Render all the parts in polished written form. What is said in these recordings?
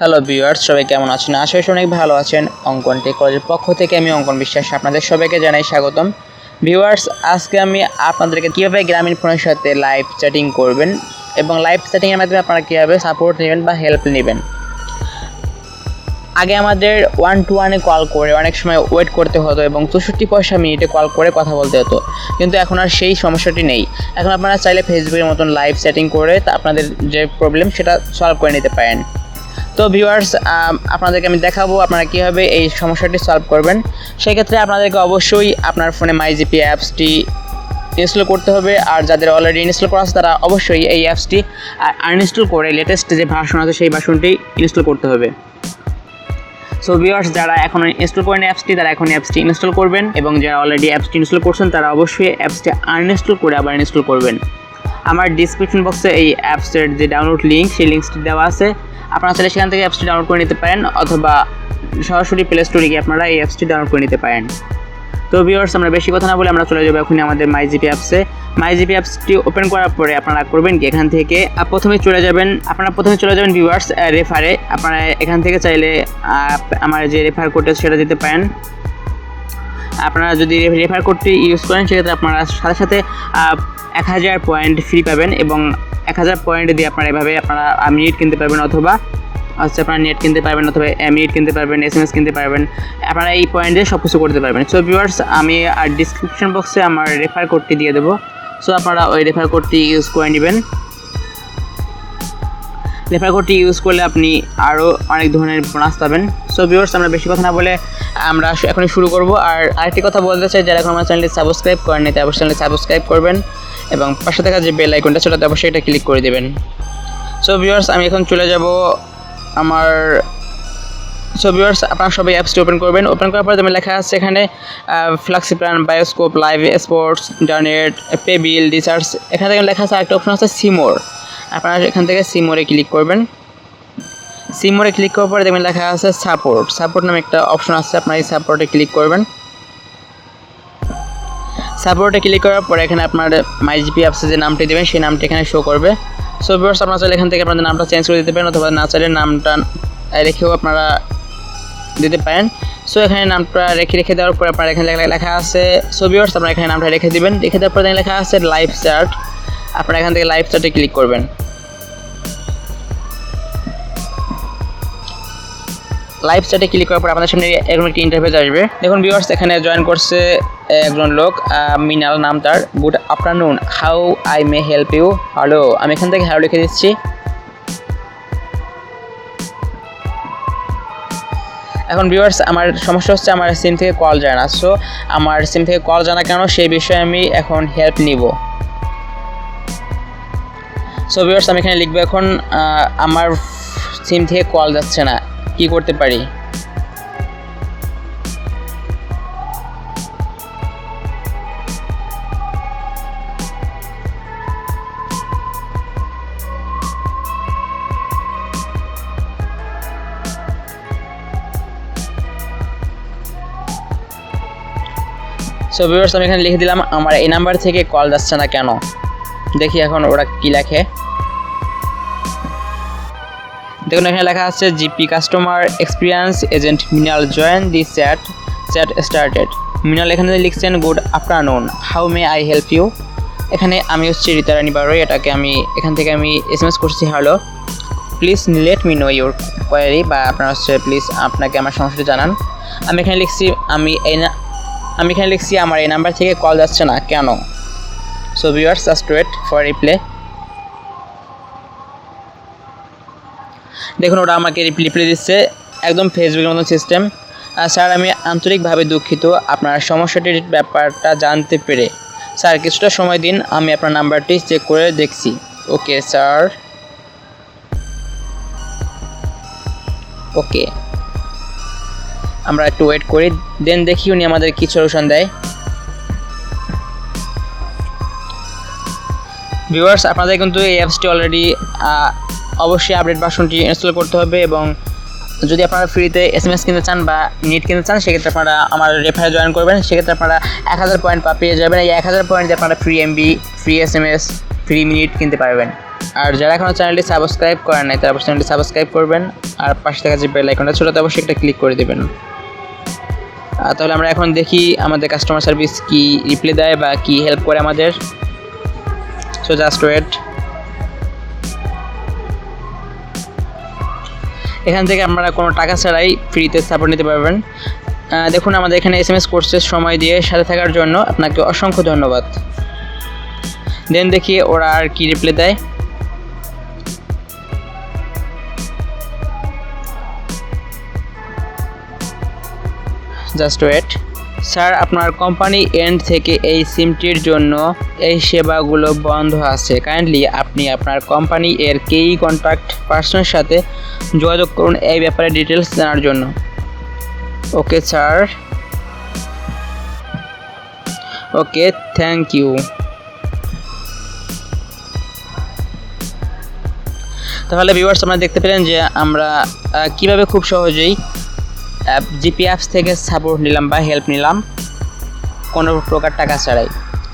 Hello viewers, সবাই কেমন আছেন? আশা করি অনেক ভালো আছেন। অঙ্কন টেক কলেজের পক্ষ থেকে আমি অঙ্কন বিশ্বাস আপনাদের সবাইকে জানাই স্বাগতম। ভিউয়ার্স, আজকে আমি আপনাদেরকে কীভাবে গ্রামীণ ফোনের সাথে লাইভ চ্যাটিং করবেন এবং লাইভ চ্যাটিংয়ের মাধ্যমে আপনারা কীভাবে সাপোর্ট নেবেন বা হেল্প নেবেন। আগে আমাদের 1-to-1 কল করে অনেক সময় ওয়েট করতে হতো এবং 64 পয়সা মিনিটে কল করে কথা বলতে হতো, কিন্তু এখন আর সেই সমস্যাটি নেই। এখন আপনারা চাইলে ফেসবুকের মতন লাইভ চ্যাটিং করে আপনাদের যে প্রবলেম সেটা সলভ করে নিতে পারেন। তো ভিউয়ার্স, আপনাদেরকে আমি দেখাবো আপনারা কীভাবে এই সমস্যাটি সলভ করবেন। সেক্ষেত্রে আপনাদেরকে অবশ্যই আপনার ফোনে মাইজিপি অ্যাপসটি ইনস্টল করতে হবে, আর যাদের অলরেডি ইনস্টল করা আছে তারা অবশ্যই এই অ্যাপসটি আনইনস্টল করে লেটেস্ট যে ভার্সন আছে সেই ভার্সনটি ইনস্টল করতে হবে। সো ভিউয়ার্স, যারা এখন ইনস্টল করেন অ্যাপসটি তারা এখন অ্যাপসটি ইনস্টল করবেন, এবং যারা অলরেডি অ্যাপসটি ইনস্টল করছেন তারা অবশ্যই অ্যাপসটি আনইনস্টল করে আবার ইনস্টল করবেন। আমার ডিসক্রিপশন বক্সে এই অ্যাপসের যে ডাউনলোড লিঙ্ক সেই লিঙ্কটি দেওয়া আছে, আপনারা চাইলে সেখান থেকে অ্যাপসটি ডাউনলোড করে নিতে পারেন, অথবা সরাসরি প্লে স্টোরে গিয়ে আপনারা এই অ্যাপসটি ডাউনলোড করে নিতে পারেন। তো ভিউয়ার্স, আমরা বেশি কথা না বলে আমরা চলে যাবো এখনই আমাদের মাইজিপি অ্যাপসে। মাইজিপি অ্যাপসটি ওপেন করার পরে আপনারা করবেন কি, এখান থেকে প্রথমে চলে যাবেন ভিউয়ার্স রেফারে। আপনারা এখান থেকে চাইলে আমার যে রেফার কোডটা সেটা দিতে পারেন। আপনারা যদি রেফার কোডটি ইউজ করেন সেক্ষেত্রে আপনারা সাথে সাথে 1000 পয়েন্ট ফ্রি পাবেন, এবং 1000 পয়েন্ট দিয়ে আপনারা এভাবে আপনারা মিনিট কিনতে পারবেন, অথবা আপনারা নেট কিনতে পারবেন, অথবা মিনিট কিনতে পারবেন, SMS কিনতে পারবেন। আপনারা এই পয়েন্ট দিয়ে সব কিছু করতে পারবেন। সো ভিউয়ার্স, আমি ডিসক্রিপশন বক্সে আমার রেফার কোডটি দিয়ে দেবো। সো আপনারা ওই রেফার কোডটি ইউজ করে নেবেন। রেফার কোডটি ইউজ করলে আপনি আরও অনেক ধরনের বোনাস পাবেন। সো ভিউয়ার্স, আমরা বেশি কথা না বলে আমরা এখনই শুরু করব। আর আরেকটি কথা বলতে চাই, যারা এখন আমার চ্যানেলটি সাবস্ক্রাইব করেননি তারা অবশ্যই চ্যানেলটি সাবস্ক্রাইব করবেন, এবং পাশে থাকা যে বেল আইকনটা সেটাতে অবশ্যই এটা ক্লিক করে দেবেন। সো ভিউয়ার্স, আমি এখন চলে যাব ভিউয়ার্স, আপনারা সবাই অ্যাপসটি ওপেন করবেন। ওপেন করার পরে লেখা আছে এখানে flexi plan, bioscope, live sports, internet, pay বিল, রিচার্জ। এখানে থেকে লেখা আছে আরেকটা অপশন আছে সিমোর। আপনারা এখান থেকে সিমোরে ক্লিক করবেন। সিমোরে ক্লিক করার পরে দেখবেন লেখা আছে সাপোর্ট নামে একটা অপশন আছে, আপনারা এই সাপোর্টে ক্লিক করবেন। সাপোর্টে ক্লিক করার পরে এখানে আপনার মাইজিপি অ্যাপসে যে নামটি দেবেন সেই নামটি এখানে শো করবে। সো ভিউয়ার্স, আপনারা চাইলে এখান থেকে আপনাদের নামটা চেঞ্জ করে দিতে পারেন, অথবা না চাইলে নামটা রেখেও আপনারা দিতে পারেন। সো এখানে নামটা রেখে দেওয়ার পরে আপনার এখানে লেখা আছে, সো ভিউয়ার্স আপনারা এখানে নামটা রেখে দেবেন। রেখে দেওয়ার পরে লেখা আছে লাইভ চ্যাট। আপনারা এখান থেকে লাইভ চ্যাটে ক্লিক করবেন। লাইভ চ্যাটে ক্লিক করার পর আপনাদের সামনে এরকম একটি ইন্টারফেস আসবে। দেখুন ভিউয়ার্স, এখানে জয়েন করছে একজন লোক, মিনাল নাম তার। Good afternoon, how I may help you. Hello, আমি এখান থেকে হ্যালো লিখে দিচ্ছি। এখন ভিউয়ার্স, আমার সমস্যা হচ্ছে আমার সিম থেকে কল যায় না। সো আমার সিম থেকে কল যায় না কেন, সেই বিষয়ে আমি এখন হেল্প নিব। সো ভিউয়ার্স, আমি এখানে লিখবো এখন আমার সিম থেকে কল যাচ্ছে না, কি করতে পারি। সো ভিউয়ার্স, আমি এখানে লিখে দিলাম আমার এই নাম্বার থেকে কল যাচ্ছে না কেন। দেখি এখন ওরা কি লেখে। দেখুন এখানে লেখা আছে GP customer experience agent Minal join the chat started. Minal এখানে লিখছেন good afternoon, how may I help you. এখানে আমি হচ্ছে রিতারানি বারোই, এটাকে আমি এখান থেকে আমি SMS করছি hello, please let me know your query, বা আপনার হচ্ছে প্লিজ আপনাকে আমার সমস্যাটি জানান। আমি এখানে লিখছি আমার এই নাম্বার থেকে কল যাচ্ছে না কেন। So viewers, just wait for reply. দেখুন ওরা আমাকে রিপ্লাই দিচ্ছে একদম ফেসবুকের মতো সিস্টেম। স্যার, আমি আন্তরিকভাবে দুঃখিত আপনার সমস্যাটির ব্যাপারটা জানতে পেরে। স্যার, কিছুটা সময় দিন, আমি আপনার নাম্বারটি চেক করে দেখছি। ওকে স্যার, ওকে। আমরা একটু ওয়েট করি, দেন দেখি উনি আমাদের কী সলিউশন দেয়। ভিউয়ার্স, আপনাদের কিন্তু এই অ্যাপসটি অলরেডি অবশ্যই আপডেট ভার্সনটি ইনস্টল করতে হবে, এবং যদি আপনারা ফ্রিতে SMS কিনতে চান বা নেট কিনতে চান সেক্ষেত্রে আপনারা আমার রেফারে জয়েন করবেন। সেক্ষেত্রে আপনারা 1000 পয়েন্ট পেয়ে যাবেন। এই 1000 পয়েন্ট দিয়ে আপনারা free MB, free SMS, free minute কিনতে পারবেন। আর যারা এখনও চ্যানেলটি সাবস্ক্রাইব করেন নাই তারা অবশ্যই চ্যানেলটি সাবস্ক্রাইব করবেন, আর পাশে থাকা যে বেল আইকনটা ছোটোতে অবশ্যই একটা ক্লিক করে দেবেন। তাহলে আমরা এখন দেখি আমাদের কাস্টমার সার্ভিস কি রিপ্লাই দেয় বা কি হেল্প করে আমাদের। So just wait. এখান থেকে আপনারা কোনো টাকা ছাড়াই ফ্রিতে সাপোর্ট নিতে পারবেন। দেখুন আমাদের এখানে SMS কোর্সের সময় দিয়ে সাথে থাকার জন্য আপনাকে অসংখ্য ধন্যবাদ। দেন দেখি ওরা আর কি রিপ্লাই দেয়। Just wait. স্যার, আপনার কোম্পানি এন্ড থেকে এই সিমটির জন্য এই সেবাগুলো বন্ধ আছে। কাইন্ডলি আপনি আপনার কোম্পানি এর কেই কন্ট্যাক্ট পার্সনের সাথে যোগাযোগ করুন এই ব্যাপারে ডিটেলস জানার জন্য। Okay sir, okay, thank you. তাহলে ভিউয়ার্স, আপনারা দেখতে পেলেন যে আমরা কিভাবে খুব সহজেই জিপি অ্যাপস থেকে সাপোর্ট নিলাম বা হেল্প নিলাম কোনো প্রকার টাকা ছাড়াই।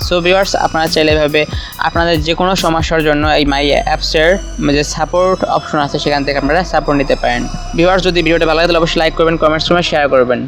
সো ভিউয়ার্স, আপনারা চাইলে এভাবে আপনাদের যে কোনো সমস্যার জন্য এই মাই অ্যাপসের যে সাপোর্ট অপশন আছে সেখান থেকে আপনারা সাপোর্ট নিতে পারেন। ভিউয়ার্স, যদি ভিডিওটা ভালো লাগে তাহলে অবশ্যই লাইক করবেন, কমেন্টস করবেন, শেয়ার করবেন।